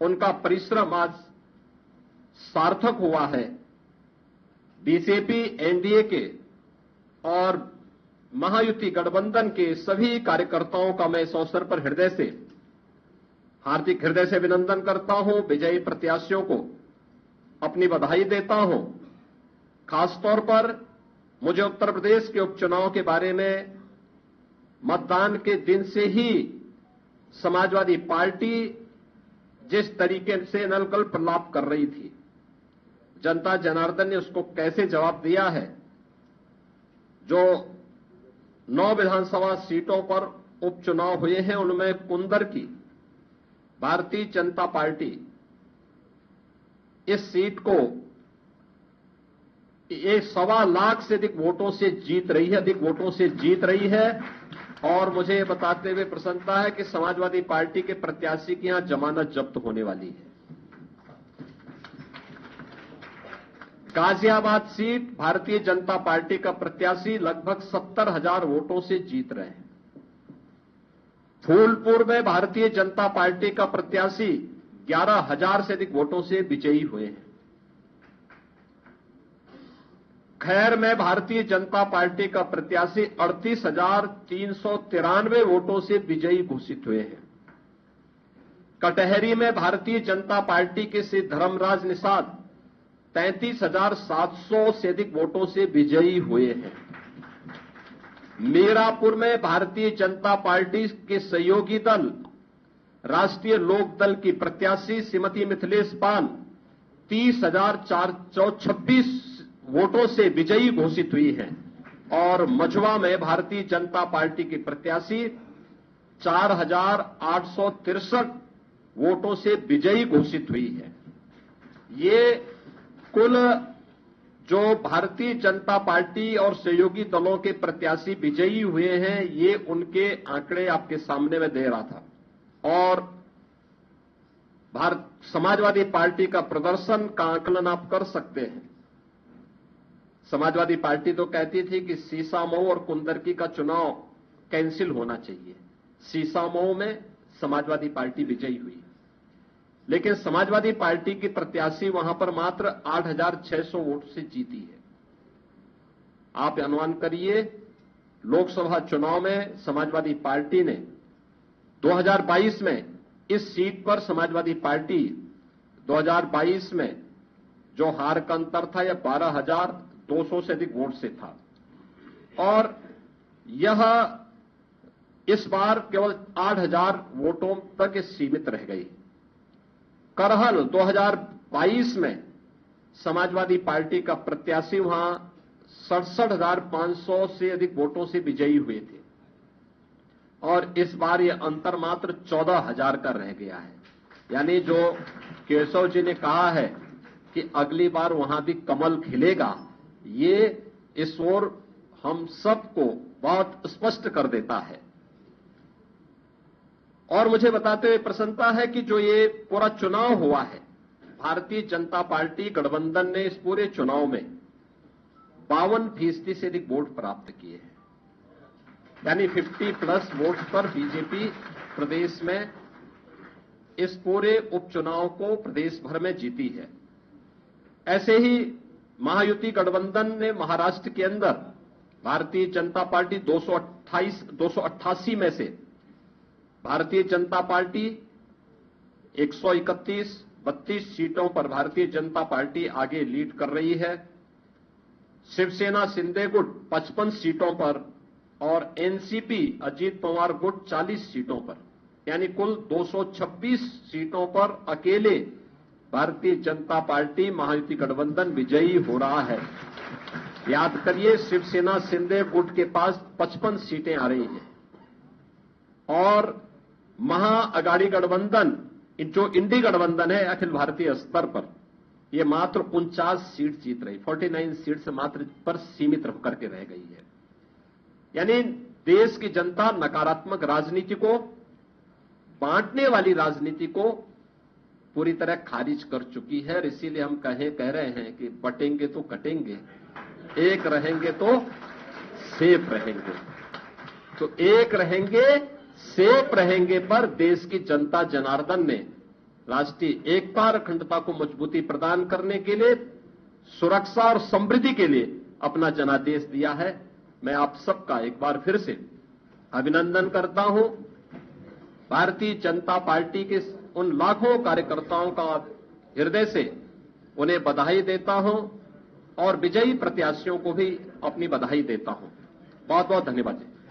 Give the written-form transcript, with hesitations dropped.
उनका परिश्रम आज सार्थक हुआ है। बीजेपी, एनडीए के और महायुति गठबंधन के सभी कार्यकर्ताओं का मैं इस अवसर पर हार्दिक हृदय से अभिनंदन करता हूं। विजयी प्रत्याशियों को अपनी बधाई देता हूं। खासतौर पर मुझे उत्तर प्रदेश के उपचुनाव के बारे में मतदान के दिन से ही समाजवादी पार्टी जिस तरीके से नलकल्प लाभ कर रही थी, जनता जनार्दन ने उसको कैसे जवाब दिया है। जो 9 विधानसभा सीटों पर उपचुनाव हुए हैं, उनमें कुंदर की भारतीय जनता पार्टी इस सीट को 1.25 लाख से अधिक वोटों से जीत रही है। और मुझे ये बताते हुए प्रसन्नता है कि समाजवादी पार्टी के प्रत्याशी की यहां जमानत जब्त होने वाली है। गाजियाबाद सीट भारतीय जनता पार्टी का प्रत्याशी लगभग 70,000 वोटों से जीत रहे हैं। फूलपुर में भारतीय जनता पार्टी का प्रत्याशी 11,000 से अधिक वोटों से विजयी हुए हैं। खैर में भारतीय जनता पार्टी का प्रत्याशी 38,393 वोटों से विजयी घोषित हुए हैं। कटहरी में भारतीय जनता पार्टी के श्री धर्मराज निषाद 33,700 से अधिक वोटों से विजयी हुए हैं। मीरापुर में भारतीय जनता पार्टी के सहयोगी दल राष्ट्रीय लोक दल की प्रत्याशी श्रीमती मिथिलेश पाल 30,426 वोटों से विजयी घोषित हुई है। और मझवा में भारतीय जनता पार्टी की प्रत्याशी 4,863 वोटों से विजयी घोषित हुई है। ये कुल जो भारतीय जनता पार्टी और सहयोगी दलों के प्रत्याशी विजयी हुए हैं, ये उनके आंकड़े आपके सामने में दे रहा था। और समाजवादी पार्टी का प्रदर्शन का आकलन आप कर सकते हैं। समाजवादी पार्टी तो कहती थी कि सीसामऊ और कुंदरकी का चुनाव कैंसिल होना चाहिए। सीसामऊ में समाजवादी पार्टी विजयी हुई, लेकिन समाजवादी पार्टी की प्रत्याशी वहां पर मात्र 8,600 वोट से जीती है। आप अनुमान करिए, लोकसभा चुनाव में समाजवादी पार्टी ने 2022 में इस सीट पर समाजवादी पार्टी 2022 में जो हार का अंतर था यह 12,200 से अधिक वोट से था। और यह इस बार केवल 8,000 वोटों तक सीमित रह गई। करहल 2022 में समाजवादी पार्टी का प्रत्याशी वहां 67,500 से अधिक वोटों से विजयी हुए थे। और इस बार यह अंतर मात्र 14,000 का रह गया है। यानी जो केशव जी ने कहा है कि अगली बार वहां भी कमल खिलेगा, ये इस ओर हम सबको बहुत स्पष्ट कर देता है। और मुझे बताते हुए प्रसन्नता है कि जो ये पूरा चुनाव हुआ है, भारतीय जनता पार्टी गठबंधन ने इस पूरे चुनाव में 52% से अधिक वोट प्राप्त किए हैं। यानी 50+ वोट पर बीजेपी प्रदेश में इस पूरे उपचुनाव को प्रदेश भर में जीती है। ऐसे ही महायुति गठबंधन ने महाराष्ट्र के अंदर भारतीय जनता पार्टी 288 में से भारतीय जनता पार्टी 131-32 सीटों पर भारतीय जनता पार्टी आगे लीड कर रही है। शिवसेना शिंदे गुट 55 सीटों पर और एनसीपी अजीत पवार गुट 40 सीटों पर, यानी कुल 226 सीटों पर अकेले भारतीय जनता पार्टी महायुति गठबंधन विजयी हो रहा है। याद करिए, शिवसेना शिंदे गुट के पास 55 सीटें आ रही हैं और महाअगाड़ी गठबंधन, जो इंडी गठबंधन है अखिल भारतीय स्तर पर, यह मात्र 49 सीट जीत रही, 49 सीट से मात्र पर सीमित होकर के रह गई है। यानी देश की जनता नकारात्मक राजनीति को, बांटने वाली राजनीति को पूरी तरह खारिज कर चुकी है। और इसीलिए हम कह रहे हैं कि बटेंगे तो कटेंगे, एक रहेंगे तो सेफ रहेंगे। तो एक रहेंगे, सेफ रहेंगे पर देश की जनता जनार्दन ने राष्ट्रीय एकता और अखंडता को मजबूती प्रदान करने के लिए, सुरक्षा और समृद्धि के लिए अपना जनादेश दिया है। मैं आप सबका एक बार फिर से अभिनंदन करता हूं। भारतीय जनता पार्टी के उन लाखों कार्यकर्ताओं का हृदय से उन्हें बधाई देता हूं और विजयी प्रत्याशियों को भी अपनी बधाई देता हूं। बहुत बहुत धन्यवाद।